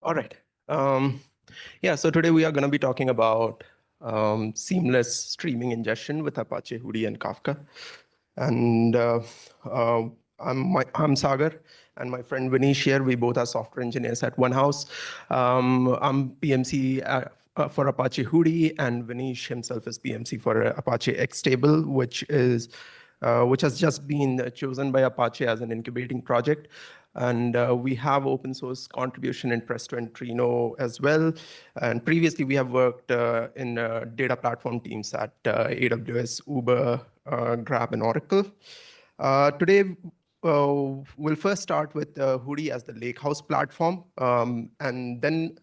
All right. Yeah, so today we are going to be talking about seamless streaming ingestion with Apache Hudi and Kafka. And uh, I'm Sagar, and my friend Vinish here. We both are software engineers at Onehouse. I'm PMC for Apache Hudi, and Vinish himself is PMC for Apache Xtable, which has just been chosen by Apache as an incubating project. And we have open source contribution in Presto and Trino as well. And previously, we have worked in data platform teams at AWS, Uber, Grab, and Oracle. Today, we'll first start with Hudi as the lakehouse platform, and then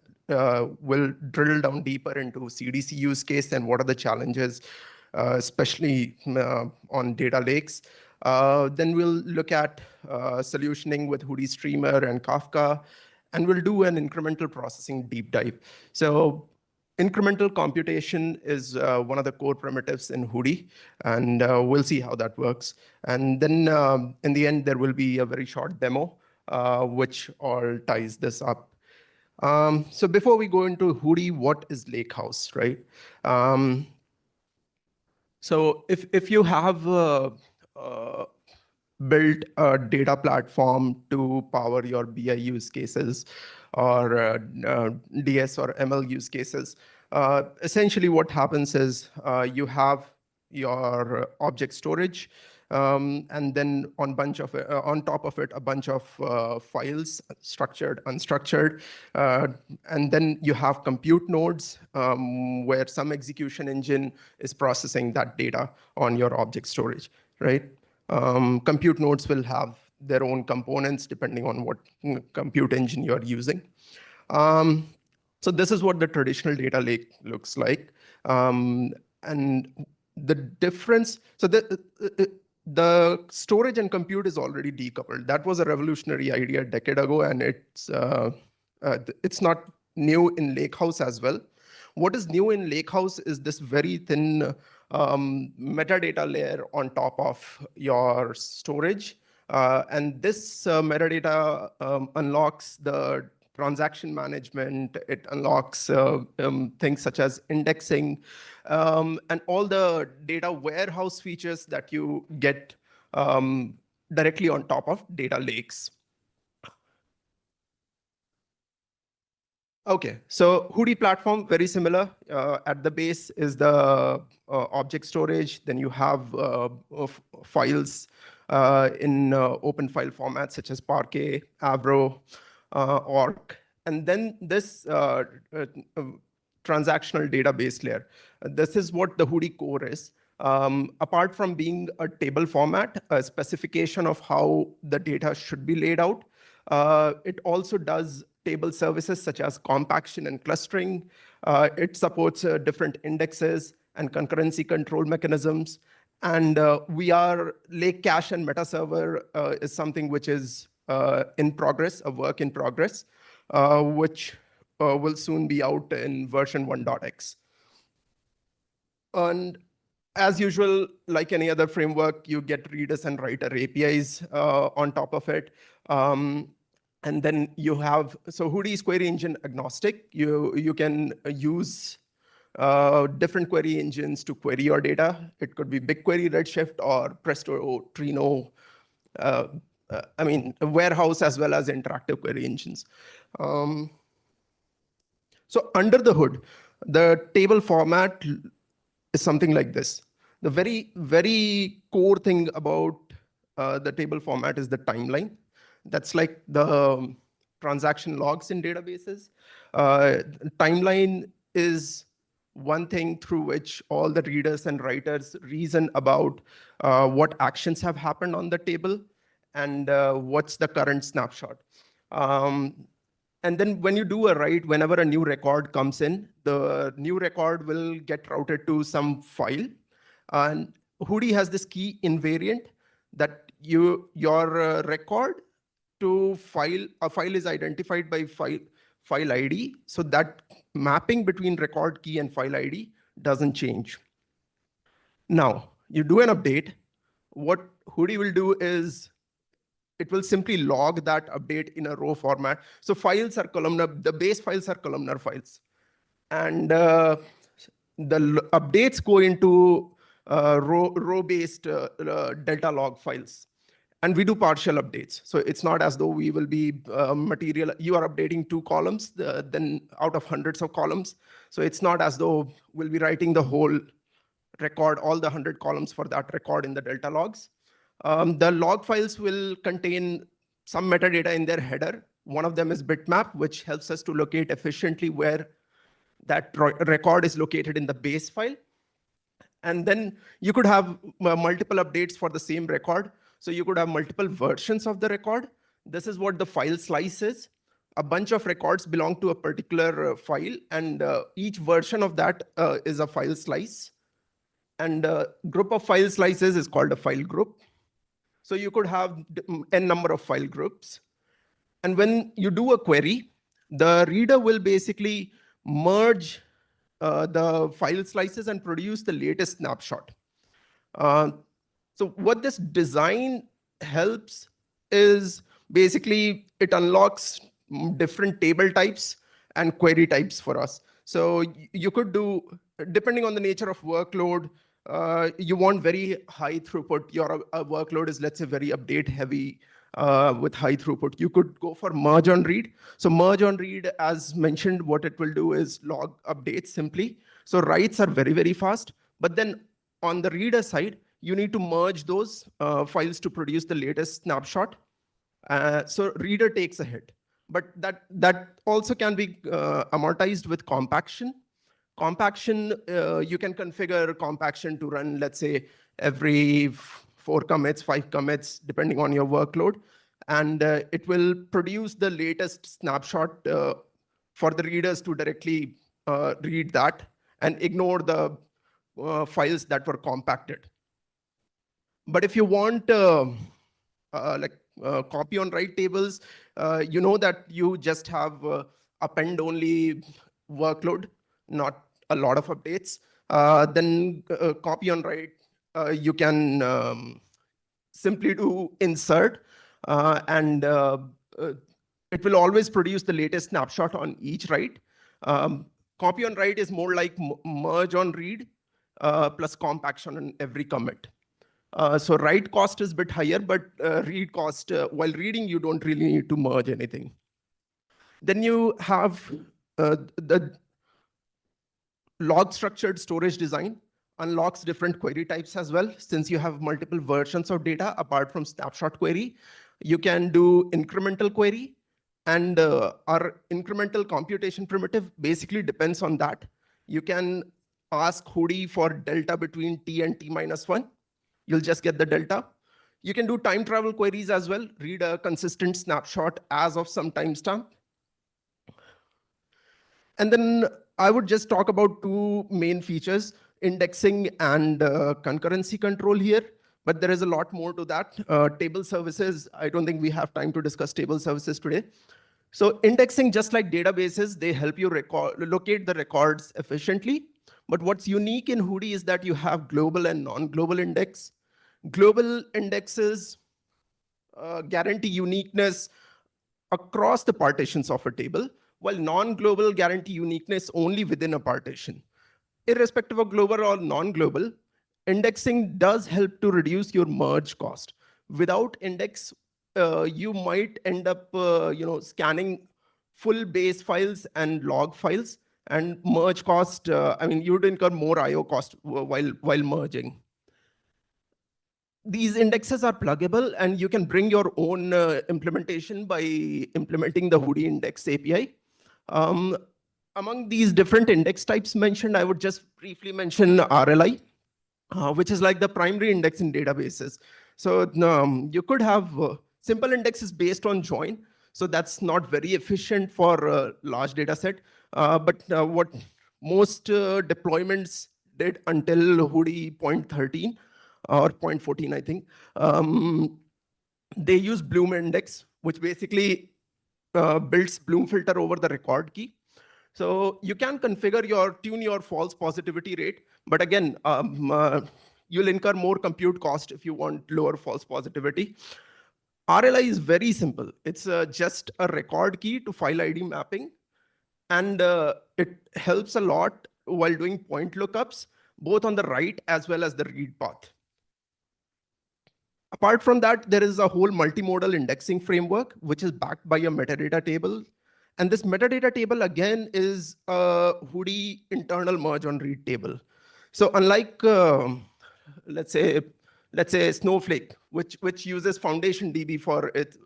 we'll drill down deeper into CDC use case and what are the challenges, especially on data lakes. Then we'll look at solutioning with Hudi Streamer and Kafka, and we'll do an incremental processing deep dive. So incremental computation is one of the core primitives in Hudi, and we'll see how that works. And then in the end, there will be a very short demo, which all ties this up. So before we go into Hudi, what is Lakehouse, right? So if you have built a data platform to power your BI use cases or DS or ML use cases, essentially what happens is you have your object storage, and then on top of it, a bunch of files, structured, unstructured, and then you have compute nodes where some execution engine is processing that data on your object storage, right? Compute nodes will have their own components depending on what compute engine you're using. So this is what the traditional data lake looks like. And the difference, so the storage and compute is already decoupled. That was a revolutionary idea a decade ago, and it's not new in Lakehouse as well. What is new in Lakehouse is this very thin metadata layer on top of your storage. And this metadata unlocks the transaction management. It unlocks things such as indexing and all the data warehouse features that you get directly on top of data lakes. Okay, so Hudi platform, very similar. At the base is the object storage. Then you have files in open file formats such as Parquet, Avro, Orc. And then this transactional database layer. This is what the Hudi core is. Apart from being a table format, a specification of how the data should be laid out, it also does table services such as compaction and clustering. It supports different indexes and concurrency control mechanisms. And we are Lake Cache and Meta Server is something which is in progress, a work in progress, which will soon be out in version 1.x. And as usual, like any other framework, you get readers and writer APIs on top of it. And then you have, so Hudi is query engine agnostic. You can use different query engines to query your data. It could be BigQuery, Redshift, or Presto, Trino, I mean, warehouse as well as interactive query engines. So under the hood, the table format is something like this. The very, very core thing about the table format is the timeline. That's like the transaction logs in databases. Timeline is one thing through which all the readers and writers reason about what actions have happened on the table and what's the current snapshot. And then when you do a write, whenever a new record comes in, the new record will get routed to some file. And Hudi has this key invariant that your record to a file is identified by file ID. So that mapping between record key and file ID doesn't change. Now, you do an update. What Hudi will do is it will simply log that update in a row format. So files are columnar, the base files are columnar files. And the updates go into row-based delta log files. And we do partial updates. So it's not as though we will be you are updating 2 columns, then out of hundreds of columns. So it's not as though we'll be writing the whole record, all the 100 columns for that record in the delta logs. The log files will contain some metadata in their header. One of them is bitmap, which helps us to locate efficiently where that record is located in the base file. And then you could have multiple updates for the same record. So you could have multiple versions of the record. This is what the file slice is. A bunch of records belong to a particular file, and each version of that is a file slice. And a group of file slices is called a file group. So you could have n number of file groups. And when you do a query, the reader will basically merge the file slices and produce the latest snapshot. So what this design helps is basically it unlocks different table types and query types for us. So you could do, depending on the nature of workload, you want very high throughput. Your workload is, let's say, very update heavy with high throughput. You could go for merge on read. So merge on read, as mentioned, what it will do is log updates simply. So writes are very, very fast. But then on the reader side, you need to merge those files to produce the latest snapshot. So reader takes a hit. But that also can be amortized with compaction. Compaction, you can configure compaction to run, let's say, every 4 commits, 5 commits, depending on your workload. And it will produce the latest snapshot for the readers to directly read that and ignore the files that were compacted. But if you want copy on write tables, you know that you just have append only workload, not a lot of updates. Then copy on write, you can simply do insert, and it will always produce the latest snapshot on each write. Copy on write is more like merge on read plus compaction on every commit. So write cost is a bit higher, but read cost, while reading, you don't really need to merge anything. Then you have the log structured storage design unlocks different query types as well. Since you have multiple versions of data apart from snapshot query, you can do incremental query. And our incremental computation primitive basically depends on that. You can ask Hudi for delta between t and t-1. You'll just get the delta. You can do time travel queries as well, read a consistent snapshot as of some timestamp. And then I would just talk about 2 main features, indexing and concurrency control here. But there is a lot more to that. Table services, I don't think we have time to discuss table services today. So indexing, just like databases, they help you locate the records efficiently. But what's unique in Hudi is that you have global and non-global index. Global indexes guarantee uniqueness across the partitions of a table, while non-global guarantee uniqueness only within a partition. Irrespective of global or non-global, indexing does help to reduce your merge cost. Without index, you might end up scanning full base files and log files, and merge cost, you'd incur more IO cost while merging. These indexes are pluggable, and you can bring your own implementation by implementing the Hudi index API. Among these different index types mentioned, I would just briefly mention RLI, which is like the primary index in databases. So you could have simple indexes based on join. So that's not very efficient for a large data set. But what most deployments did until Hudi 0.13 or 0.14, I think, they use Bloom index, which basically builds Bloom filter over the record key. So you can tune your false positivity rate. But again, you'll incur more compute cost if you want lower false positivity. RLI is very simple. It's just a record key to file ID mapping. And it helps a lot while doing point lookups, both on the write as well as the read path. Apart from that, there is a whole multimodal indexing framework, which is backed by a metadata table. And this metadata table, again, is a Hudi internal merge on read table. So unlike, let's say Snowflake, which uses Foundation DB for its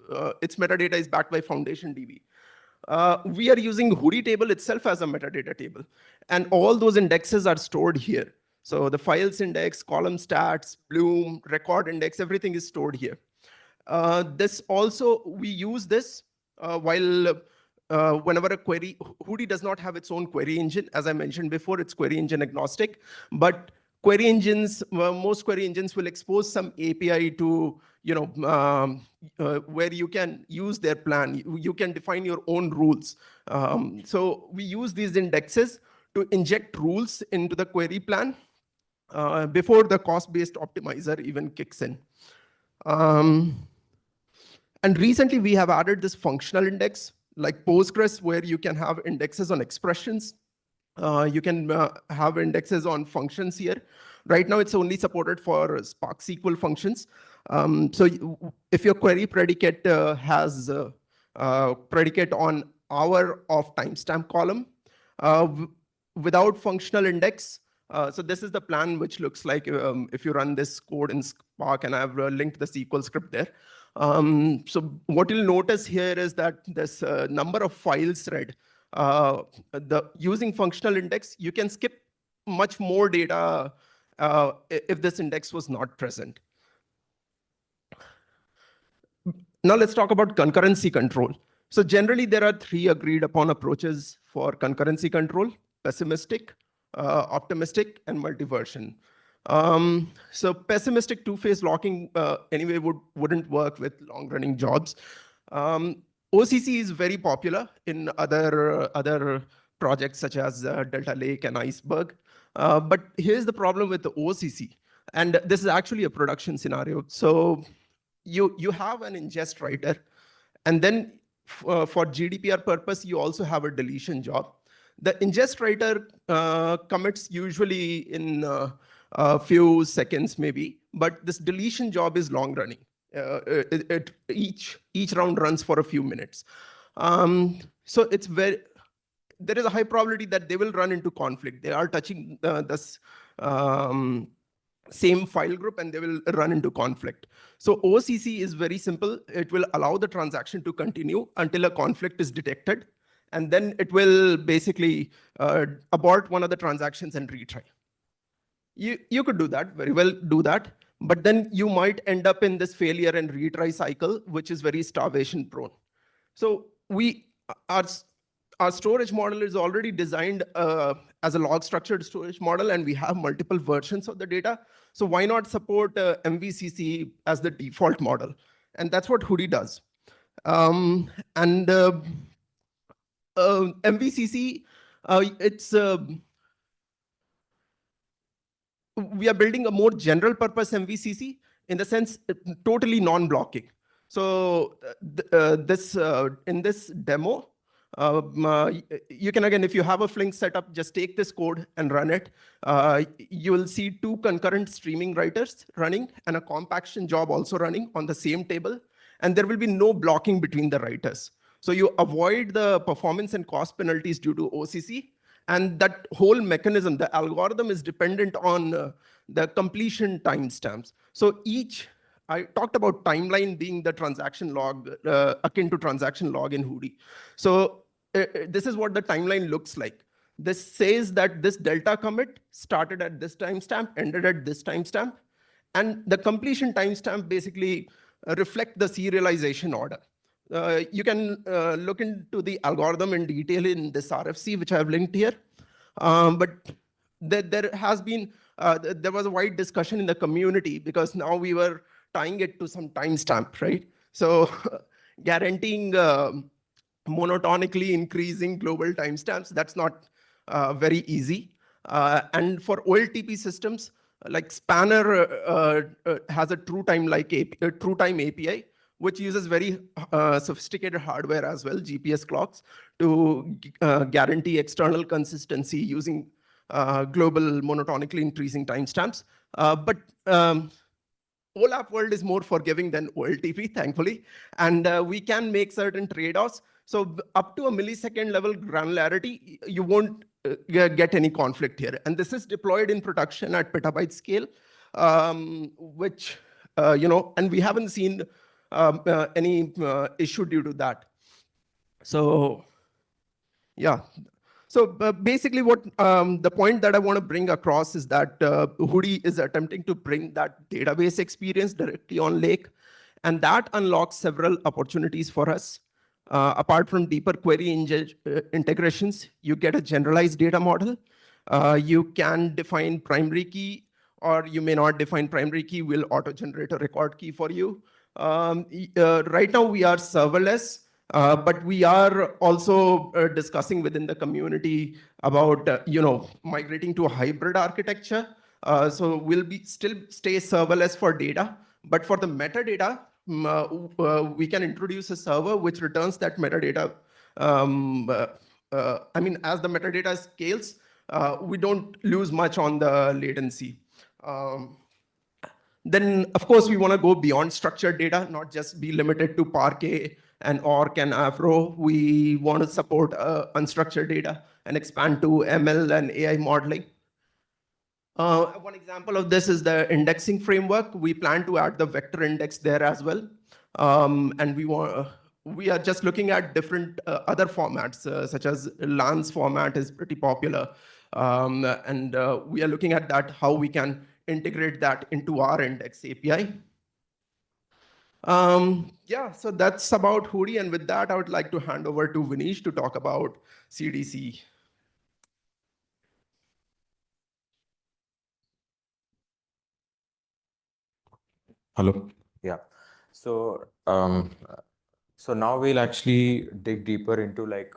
metadata is backed by Foundation DB. We are using Hudi table itself as a metadata table. And all those indexes are stored here. So the files index, column stats, Bloom, record index, everything is stored here. This also, we use this while whenever a query, Hudi does not have its own query engine. As I mentioned before, it's query engine agnostic. But query engines, most query engines will expose some API to, where you can use their plan. You can define your own rules. So we use these indexes to inject rules into the query plan before the cost-based optimizer even kicks in. And recently, we have added this functional index, like Postgres, where you can have indexes on expressions. You can have indexes on functions here. Right now, it's only supported for Spark SQL functions. So if your query predicate has a predicate on hour of timestamp column, without functional index, so this is the plan which looks like if you run this code in Spark, and I've linked the SQL script there. So what you'll notice here is that this number of files read, using functional index, you can skip much more data if this index was not present. Now let's talk about concurrency control. So generally, there are 3 agreed upon approaches for concurrency control: pessimistic, optimistic, and multi-version. So pessimistic two-phase locking anyway wouldn't work with long-running jobs. OCC is very popular in other projects such as Delta Lake and Iceberg. But here's the problem with the OCC. And this is actually a production scenario. So you have an ingest writer. And then for GDPR purpose, you also have a deletion job. The ingest writer commits usually in a few seconds maybe, but this deletion job is long running. Each round runs for a few minutes. So there is a high probability that they will run into conflict. They are touching this same file group and they will run into conflict. So OCC is very simple. It will allow the transaction to continue until a conflict is detected. And then it will basically abort one of the transactions and retry. You could do that, very well do that. But then you might end up in this failure and retry cycle, which is very starvation prone. So our storage model is already designed as a log structured storage model, and we have multiple versions of the data. So why not support MVCC as the default model? And that's what Hudi does. MVCC, we are building a more general purpose MVCC in the sense totally non-blocking. So in this demo, you can, again, if you have a Flink setup, just take this code and run it. You will see 2 concurrent streaming writers running and a compaction job also running on the same table. And there will be no blocking between the writers. So you avoid the performance and cost penalties due to OCC. And that whole mechanism, the algorithm is dependent on the completion timestamps. So I talked about timeline being the transaction log, akin to transaction log in Hudi. So this is what the timeline looks like. This says that this delta commit started at this timestamp, ended at this timestamp. And the completion timestamp basically reflect the serialization order. You can look into the algorithm in detail in this RFC, which I have linked here. But there was a wide discussion in the community because now we were tying it to some timestamp, right? So guaranteeing monotonically increasing global timestamps, that's not very easy. And for OLTP systems, like Spanner has a true time API, which uses very sophisticated hardware as well, GPS clocks, to guarantee external consistency using global monotonically increasing timestamps. But OLAP world is more forgiving than OLTP, thankfully, and we can make certain trade-offs. So up to a millisecond level granularity, you won't get any conflict here. And this is deployed in production at petabyte scale, which, and we haven't seen any issue due to that. So, yeah. So basically what the point that I want to bring across is that Hudi is attempting to bring that database experience directly on Lake, and that unlocks several opportunities for us. Apart from deeper query integrations, you get a generalized data model. You can define primary key, or you may not define primary key, will auto-generate a record key for you. Right now we are serverless, but we are also discussing within the community about migrating to a hybrid architecture. So we'll still stay serverless for data, but for the metadata, we can introduce a server which returns that metadata. As the metadata scales, we don't lose much on the latency. Then, of course, we want to go beyond structured data, not just be limited to Parquet and ORC and Avro. We want to support unstructured data and expand to ML and AI modeling. One example of this is the indexing framework. We plan to add the vector index there as well. And we are just looking at different other formats, such as LANS format is pretty popular. And we are looking at that, how we can integrate that into our index API. Yeah, so that's about Hudi. And with that, I would like to hand over to Vinish to talk about CDC. Hello. Yeah. So so now we'll actually dig deeper into like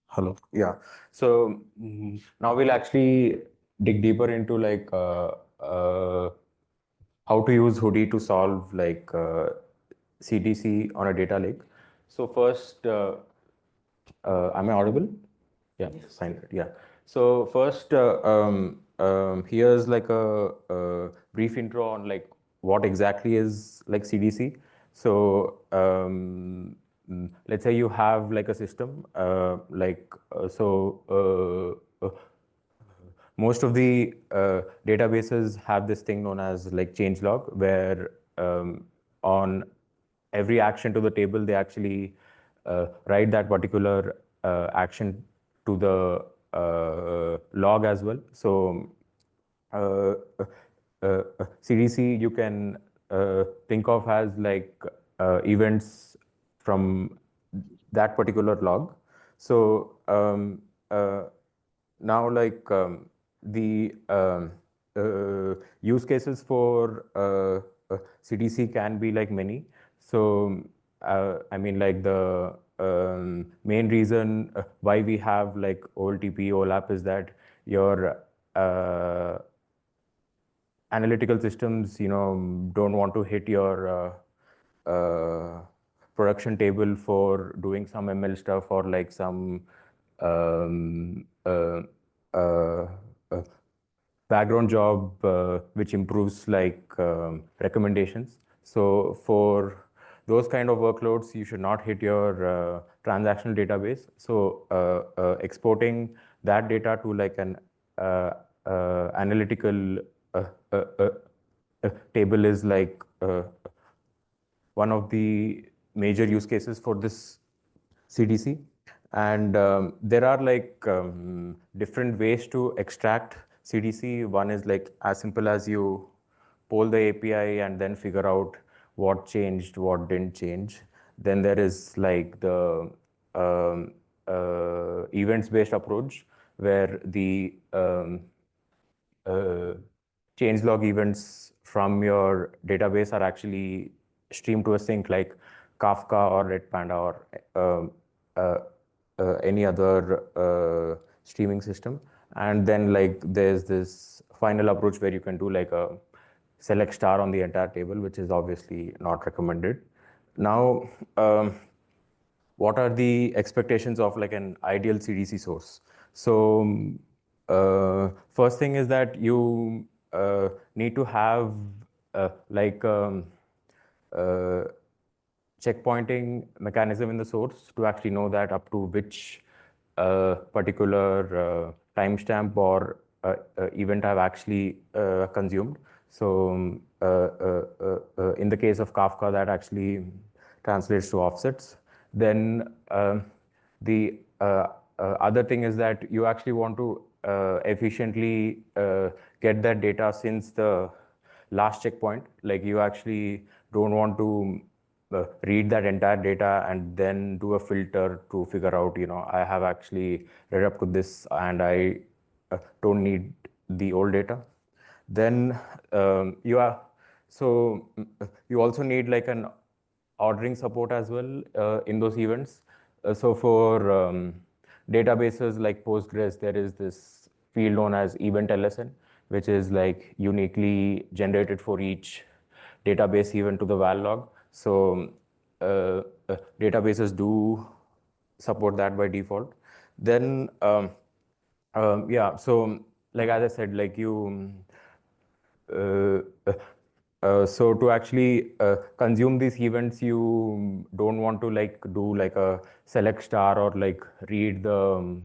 hello. Yeah. So now we'll actually dig deeper into like how to use Hudi to solve like CDC on a data lake. So first, am I audible? Yeah, yes. Fine. Yeah. So first, here's like a brief intro on like what exactly is like CDC. So let's say you have like a system, most of the databases have this thing known as like changelog, where on every action to the table, they actually write that particular action to the log as well. So CDC you can think of as like events from that particular log. So now like the use cases for CDC can be like many. So I mean like the main reason why we have like OLTP, OLAP is that your analytical systems, don't want to hit your production table for doing some ML stuff or like some background job which improves like recommendations. So for those kind of workloads, you should not hit your transactional database. So exporting that data to like an analytical table is like one of the major use cases for this CDC. And there are like different ways to extract CDC. One is like as simple as you poll the API and then figure out what changed, what didn't change. Then there is like the events-based approach, where the changelog events from your database are actually streamed to a sink like Kafka or Red Panda or any other streaming system. And then like there's this final approach where you can do like a select star on the entire table, which is obviously not recommended. Now, what are the expectations of like an ideal CDC source? So first thing is that you need to have like uh, checkpointing mechanism in the source to actually know that up to which particular timestamp or event I've actually consumed. So in the case of Kafka, that actually translates to offsets. Then the other thing is that you actually want to efficiently get that data since the last checkpoint. Like you actually don't want to read that entire data and then do a filter to figure out, I have actually read up to this and I don't need the old data. Then you also need like an ordering support as well in those events. So for databases like Postgres, there is this field known as event LSN, which is like uniquely generated for each database event to the val log. So databases do support that by default. Then yeah, so like as I said, like so to actually consume these events, you don't want to like do like a select star or like read the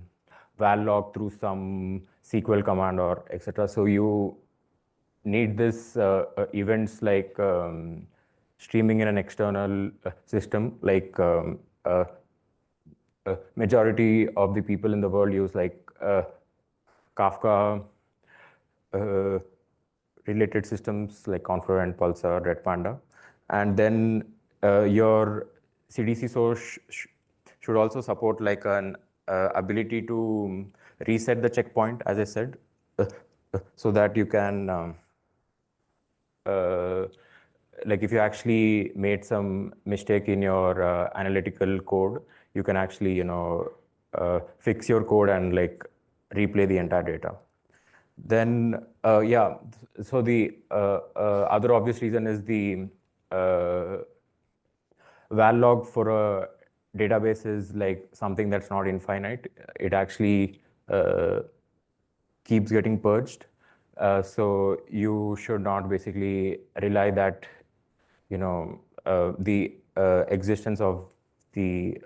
val log through some SQL command or etc. So you need this events like streaming in an external system. Like majority of the people in the world use like Kafka related systems like Confluent, Pulsar, Red Panda. And then your CDC source should also support like an ability to reset the checkpoint, as I said, so that you can like if you actually made some mistake in your analytical code, you can actually fix your code and like replay the entire data. Then yeah, so the other obvious reason is the val log for a database is like something that's not infinite. It actually keeps getting purged. So you should not basically rely that the existence of the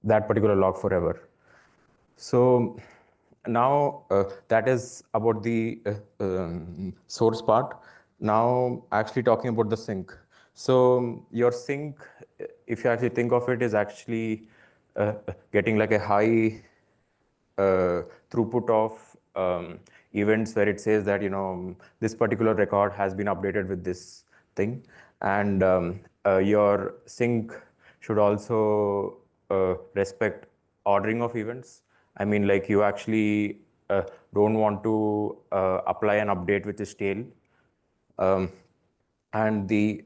that particular log forever. So now that is about the source part. Now actually talking about the sink. So your sink, if you actually think of it, is actually getting like a high throughput of events where it says that this particular record has been updated with this thing, and your sink should also respect ordering of events. I mean, like you actually don't want to apply an update which is stale. And the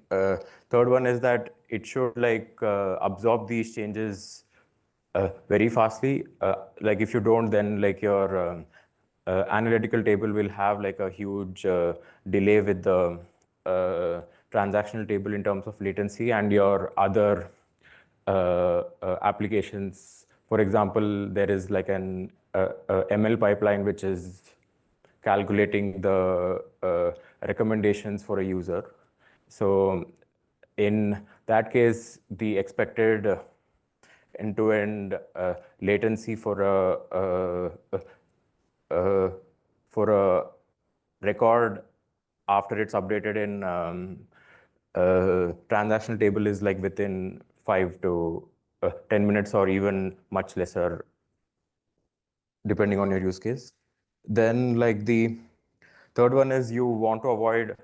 third one is that it should like absorb these changes very fastly. Like if you don't, then like your analytical table will have like a huge delay with the transactional table in terms of latency, and your other applications. For example, there is like an ML pipeline which is calculating the recommendations for a user. So in that case, the expected end-to-end latency for a record after it's updated in transactional table is like within 5 to 10 minutes or even much lesser, depending on your use case. Then like the third one is you want to avoid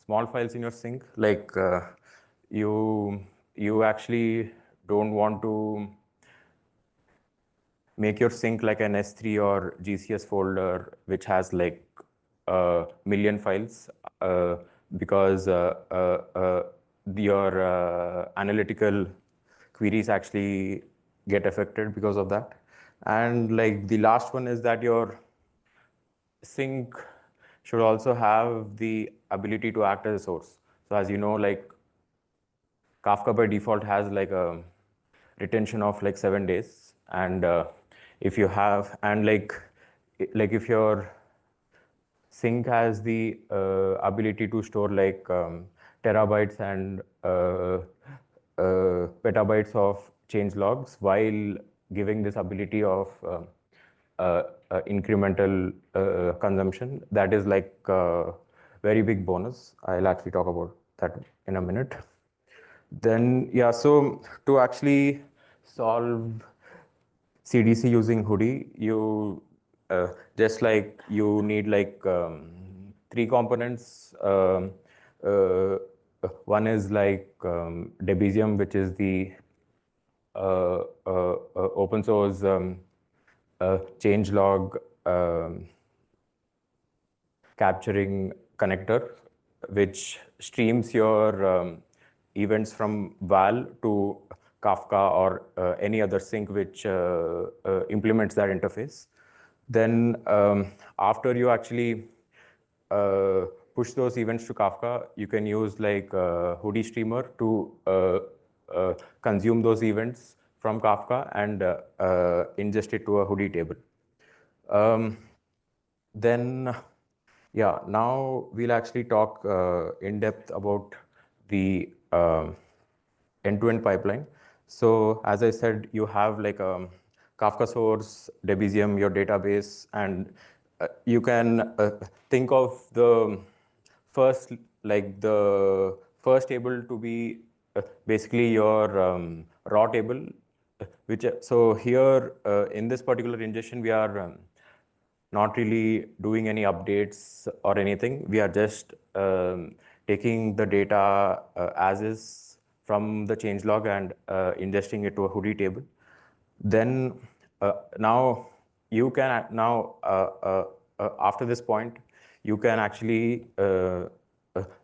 small files in your sink. Like you actually don't want to make your sink like an S3 or GCS folder, which has like a million files, because your analytical queries actually get affected because of that. And like the last one is that your sink should also have the ability to act as a source. So as you know, like Kafka by default has like a retention of like 7 days, and if you have, and like if your sink has the ability to store like terabytes and petabytes of change logs, while giving this ability of incremental consumption, that is like a very big bonus. I'll actually talk about that in a minute. Then, yeah, so to actually solve CDC using Hudi, you just like you need like 3 components. One is like Debezium, which is the open source changelog capturing connector, which streams your events from Val to Kafka or any other sink which implements that interface. Then after you actually push those events to Kafka, you can use like Hudi Streamer to consume those events from Kafka and ingest it to a Hudi table. Then, yeah, now we'll actually talk in depth about the end-to-end pipeline. So as I said, you have like a Kafka source, Debezium, your database, and you can think of the first table to be basically your raw table, which so here in this particular ingestion we are not really doing any updates or anything. We are just taking the data as is from the changelog and ingesting it to a Hudi table. Then now you can after this point, you can actually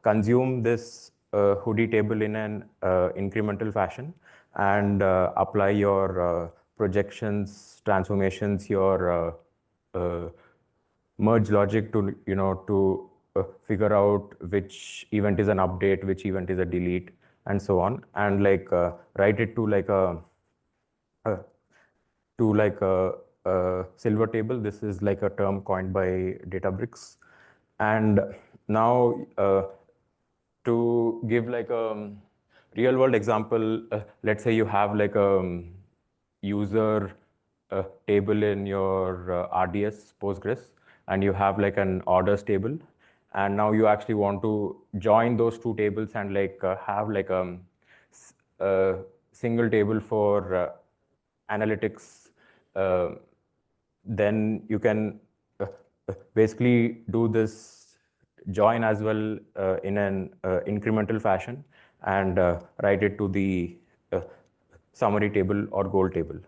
consume this Hudi table in an incremental fashion and apply your projections, transformations, your merge logic to figure out which event is an update, which event is a delete, and so on, and like write it to like a silver table. This is like a term coined by Databricks. And now to give like a real world example, let's say you have like a user table in your RDS Postgres, and you have like an orders table, and now you actually want to join those 2 tables and like have like a single table for analytics. Then you can basically do this join as well in an incremental fashion and write it to the summary table or goal table.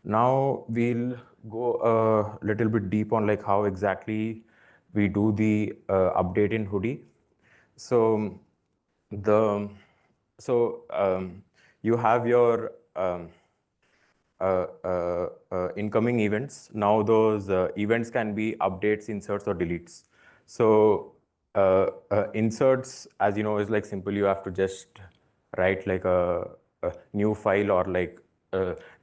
Now we'll go a little bit deep on like how exactly we do the update in Hudi. So you have your incoming events. Now those events can be updates, inserts, or deletes. So inserts, as you know, is like simple. You have to just write like a new file or like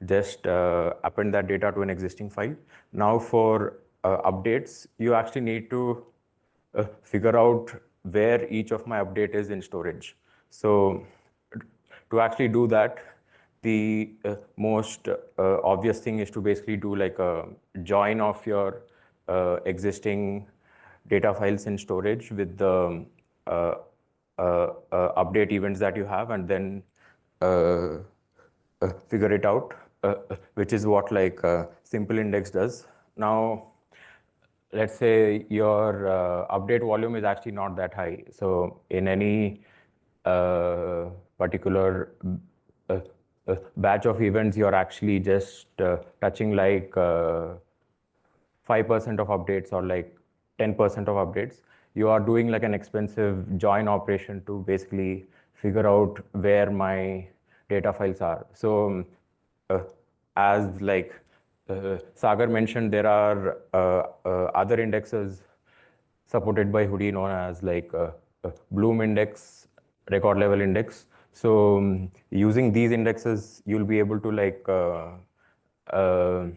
just append that data to an existing file. Now for updates, you actually need to figure out where each of my update is in storage. So to actually do that, the most obvious thing is to basically do like a join of your existing data files in storage with the update events that you have, and then figure it out, which is what like simple index does. Now, let's say your update volume is actually not that high. So in any particular batch of events, you're actually just touching like 5% of updates or like 10% of updates. You are doing like an expensive join operation to basically figure out where my data files are. So as like Sagar mentioned, there are other indexes supported by Hudi known as like Bloom index, record level index. So using these indexes, you'll be able to like uh, uh,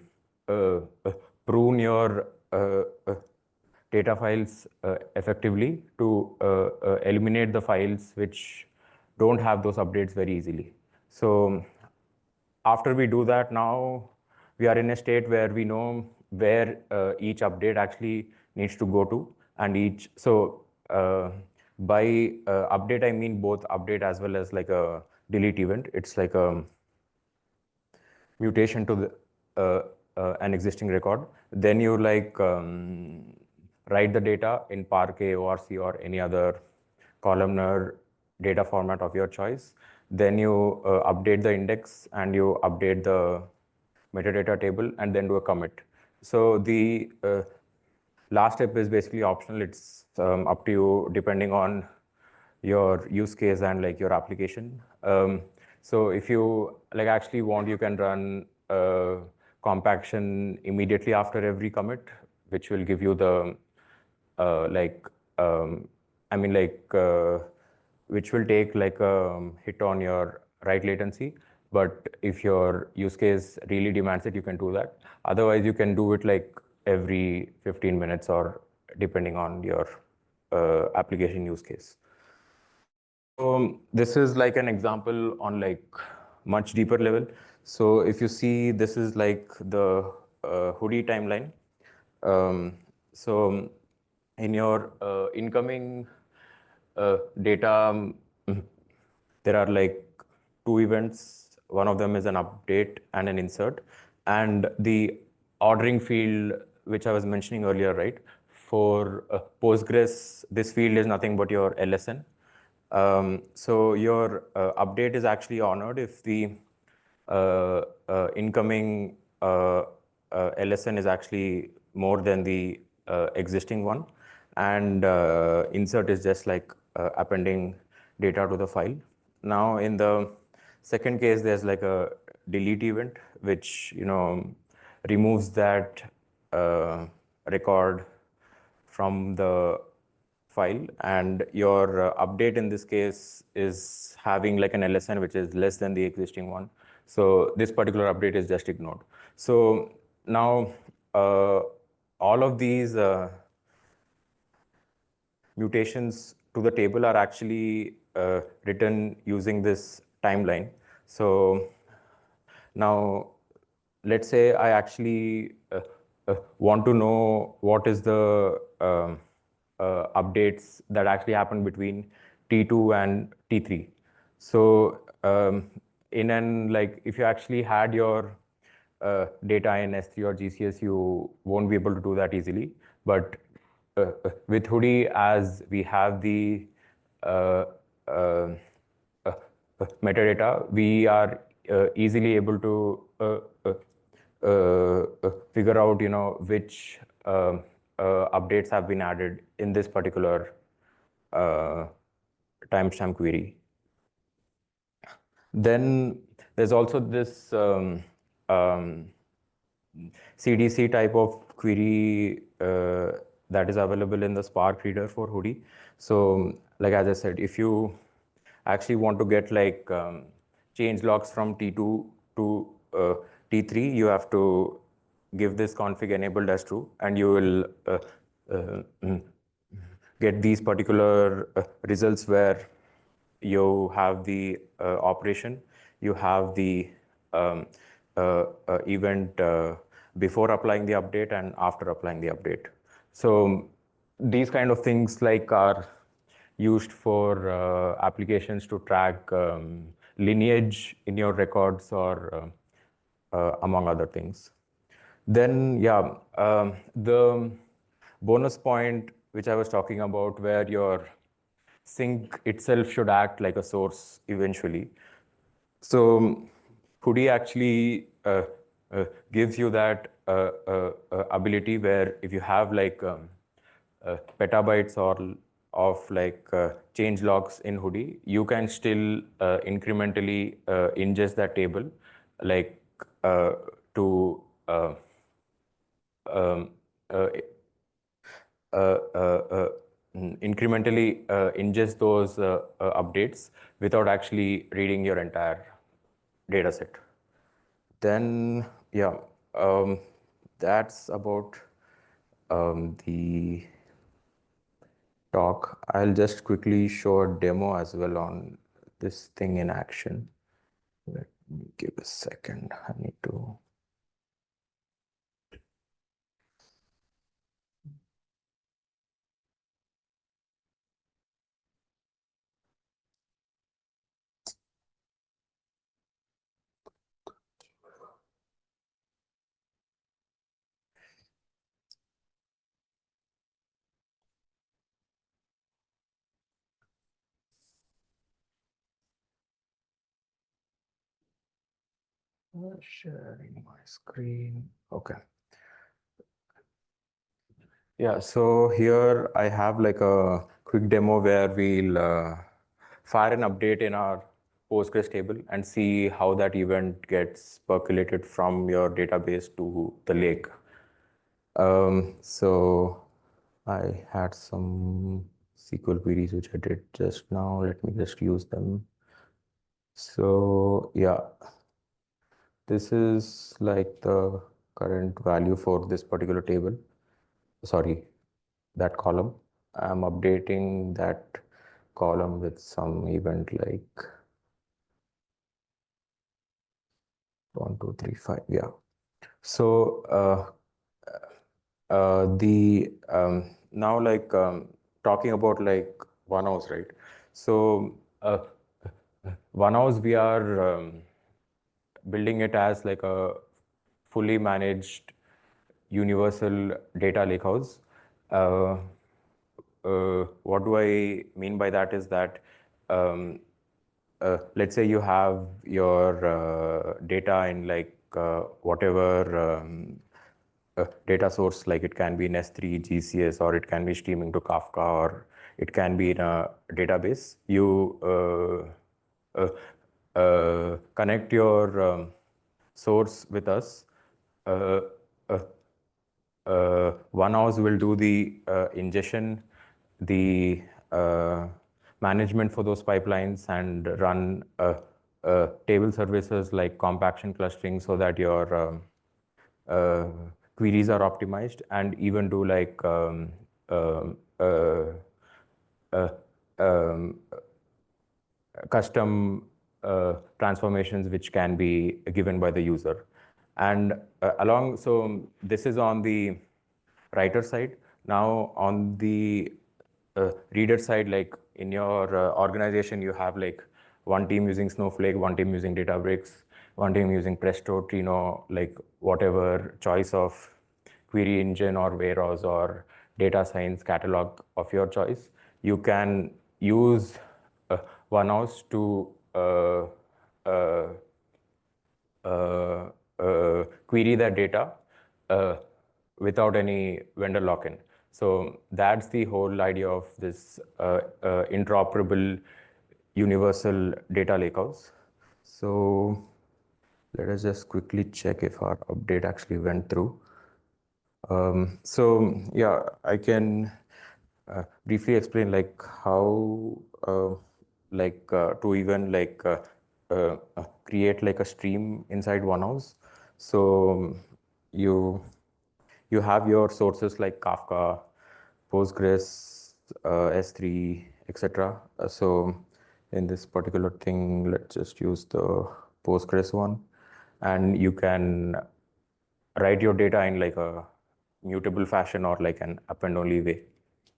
prune your data files effectively to eliminate the files which don't have those updates very easily. So after we do that, now we are in a state where we know where each update actually needs to go to, and each by update I mean both update as well as like a delete event. It's like a mutation to an existing record. Then you like write the data in Parquet, ORC, or any other columnar data format of your choice. Then you update the index and you update the metadata table and then do a commit. So the last step is basically optional. It's up to you depending on your use case and like your application. So if you like actually want, you can run compaction immediately after every commit, which will give you the which will take like a hit on your write latency. But if your use case really demands it, you can do that. Otherwise, you can do it like every 15 minutes or depending on your application use case. This is like an example on like much deeper level. So if you see, this is like the Hudi timeline. So in your incoming data, there are like two events. One of them is an update and an insert. And the ordering field, which I was mentioning earlier, right? For Postgres, this field is nothing but your LSN. So your update is actually honored if the incoming LSN is actually more than the existing one, and insert is just like appending data to the file. Now in the second case, there's like a delete event, which removes that record from the file, and your update in this case is having like an LSN which is less than the existing one. So this particular update is just ignored. So now all of these mutations to the table are actually written using this timeline. So now let's say I actually want to know what is the updates that actually happen between T2 and T3. So if you actually had your data in S3 or GCS, you won't be able to do that easily. But with Hudi, as we have the metadata, we are easily able to figure out, which updates have been added in this particular timestamp query. Then there's also this CDC type of query that is available in the Spark reader for Hudi. So like as I said, if you actually want to get like change logs from T2 to T3, you have to give this config enabled as true, and you will get these particular results where you have the operation, you have the event before applying the update and after applying the update. So these kind of things like are used for applications to track lineage in your records or among other things. Then the bonus point which I was talking about, where your sink itself should act like a source eventually. So Hudi actually gives you that ability where if you have like petabytes or of like change logs in Hudi, you can still incrementally ingest that table like to uh, um, uh, uh, uh, uh, incrementally ingest those updates without actually reading your entire data set. Then, yeah, that's about the talk. I'll just quickly show a demo as well on this thing in action. Let me give a second. I need to. Sharing my screen. Okay. Yeah, so here I have like a quick demo where we'll fire an update in our Postgres table and see how that event gets percolated from your database to the lake. So I had some SQL queries which I did just now. Let me just use them. So yeah, this is like the current value for this particular table. Sorry, that column. I'm updating that column with some event like 1, 2, 3, 5. Yeah. So the now like talking about like Onehouse, right? So Onehouse, we are building it as like a fully managed universal data lakehouse. What do I mean by that is that let's say you have your data in like whatever data source, like it can be in S3, GCS, or it can be streaming to Kafka, or it can be in a database. You connect your source with us. Uh, uh, Onehouse will do the ingestion, the management for those pipelines, and run table services like compaction clustering so that your queries are optimized, and even do like um, uh, uh, um, custom transformations which can be given by the user. And so this is on the writer side. Now on the reader side, like in your organization, you have like one team using Snowflake, one team using Databricks, one team using Presto, Trino, like whatever choice of query engine or warehouse or data science catalog of your choice. You can use Onehouse to uh, query that data without any vendor lock-in. So that's the whole idea of this interoperable universal data lakehouse. So let us just quickly check if our update actually went through. So yeah, I can briefly explain like how to even like create like a stream inside Onehouse. So you you have your sources like Kafka, Postgres, S3, etc. So in this particular thing, let's just use the Postgres one, and you can write your data in like a mutable fashion or like an append only way,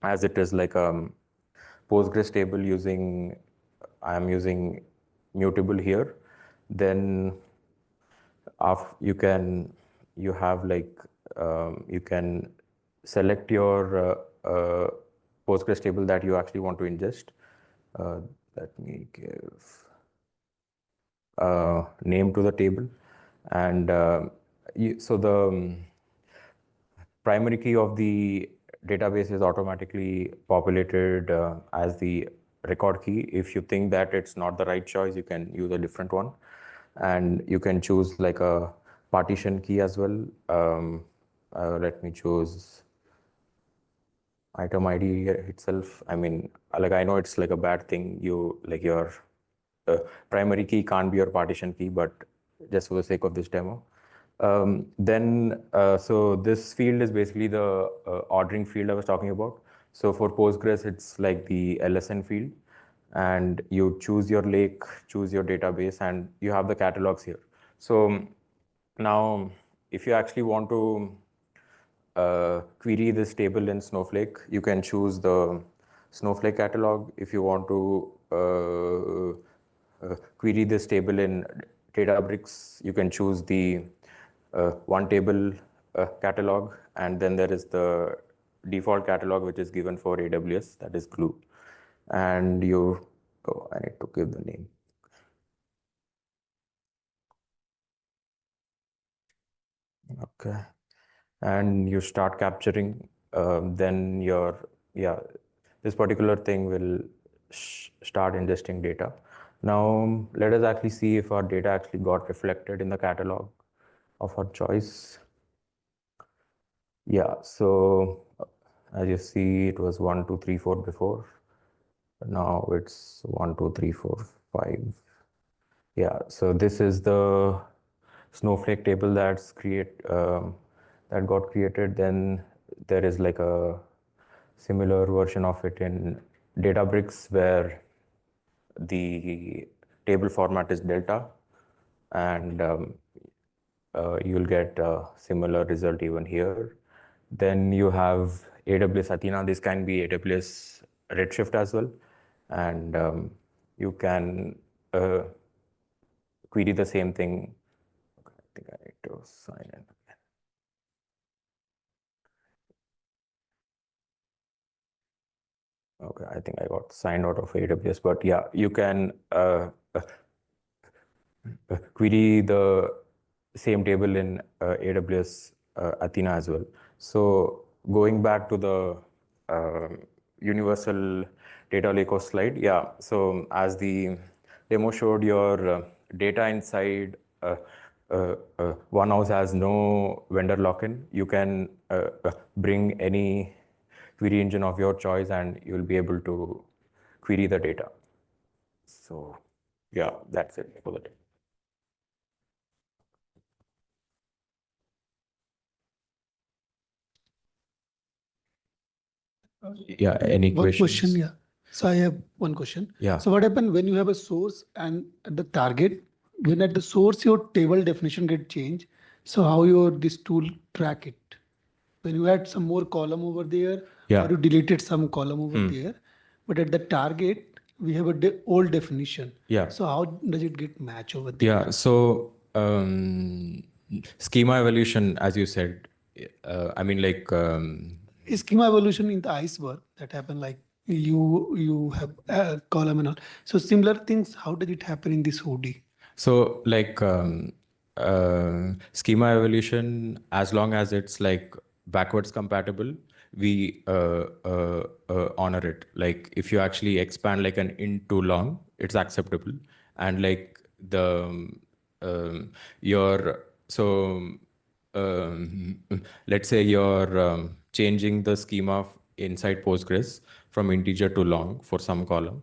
as it is like a Postgres table using, I am using mutable here. Then you have like you can select your Postgres table that you actually want to ingest. Let me give name to the table, and so the primary key of the database is automatically populated as the record key. If you think that it's not the right choice, you can use a different one, and you can choose like a partition key as well. Let me choose item ID itself. I mean, like I know it's like a bad thing. You like your primary key can't be your partition key, but just for the sake of this demo. So this field is basically the ordering field I was talking about. So for Postgres, it's like the LSN field, and you choose your lake, choose your database, and you have the catalogs here. So now, if you actually want to query this table in Snowflake, you can choose the Snowflake catalog. If you want to query this table in Databricks, you can choose the one table catalog, and then there is the default catalog which is given for AWS, that is Glue. And I need to give the name. Okay. And you start capturing, then this particular thing will start ingesting data. Now, let us actually see if our data actually got reflected in the catalog of our choice. Yeah, so as you see, it was 1, 2, 3, 4 before. Now it's 1, 2, 3, 4, 5. Yeah, so this is the Snowflake table that got created. Then there is like a similar version of it in Databricks where the table format is Delta, and you'll get a similar result even here. Then you have AWS Athena. This can be AWS Redshift as well, and you can query the same thing. Okay, I think I need to sign in. Okay, I think I got signed out of AWS, but yeah, you can query the same table in AWS Athena as well. So going back to the universal data lakehouse slide, yeah. So as the demo showed, your data inside Onehouse has no vendor lock-in. You can bring any query engine of your choice, and you'll be able to query the data. So yeah, that's it for the day. Yeah, any One questions? question, yeah. So I have one question. Yeah. So what happens when you have a source and at the target, when at the source your table definition get changed, so how this tool track it? When you add some more column over there, Yeah. or you deleted some column over there, but at the target we have a old definition. Yeah. So how does it get match over there? Yeah, so schema evolution, as you said, I mean, like, Schema evolution in the iceberg that happen, like you have a column and all. So similar things, how does it happen in this Hudi? so like schema evolution, as long as it's like backwards compatible, we honor it. Like if you actually expand like an int too long, it's acceptable. And like your let's say you're changing the schema inside Postgres from integer to long for some column.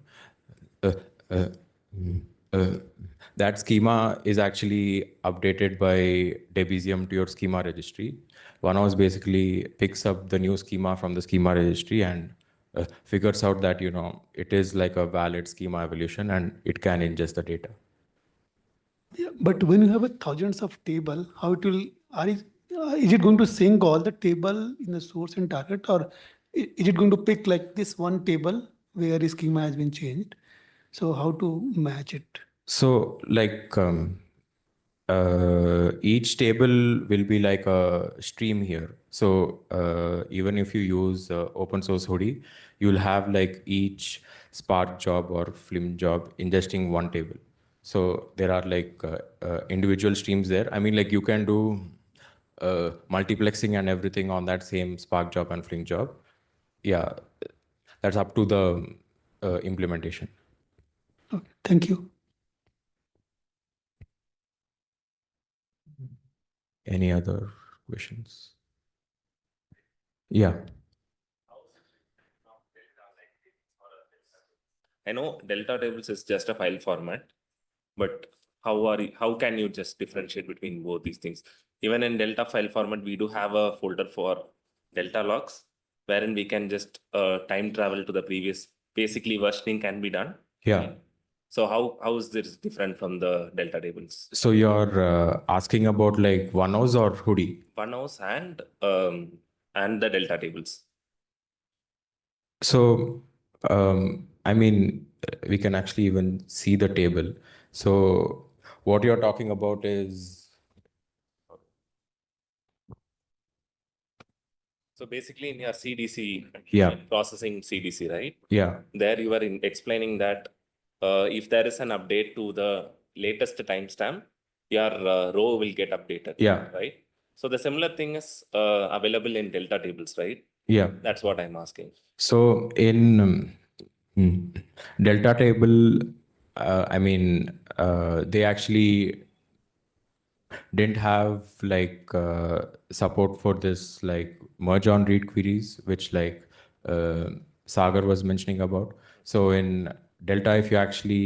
That schema is actually updated by Debezium to your schema registry. Onehouse basically picks up the new schema from the schema registry and figures out that, it is like a valid schema evolution and it can ingest the data. Yeah, but when you have a thousands of table, how it will, is it going to sync all the table in the source and target, or is it going to pick like this one table where the schema has been changed? So how to match it? So like each table will be like a stream here. So even if you use open source Hudi, you'll have like each Spark job or Flim job ingesting one table. So there are like individual streams there. I mean, like you can do multiplexing and everything on that same Spark job and Fling job. Yeah, that's up to the implementation. Okay, thank you. Any other questions? Yeah. I know delta tables is just a file format, but how can you just differentiate between both these things? Even in delta file format, we do have a folder for delta logs, wherein we can just time travel to the previous, basically versioning can be done. Yeah. Right? So how is this different from the delta tables? So you're asking about like Onehouse or Hudi? Onehouse and the delta tables. So, I mean, we can actually even see the table. So what you're talking about is, So basically in your CDC, Yeah. processing CDC, right? yeah, There you are explaining that if there is an update to the latest timestamp, your row will get updated. Yeah. Right. So the similar thing is available in delta tables, right? yeah. That's what I'm asking. So in delta table, I mean, they actually didn't have like support for this like merge on read queries, which like Sagar was mentioning about. So in delta, if you actually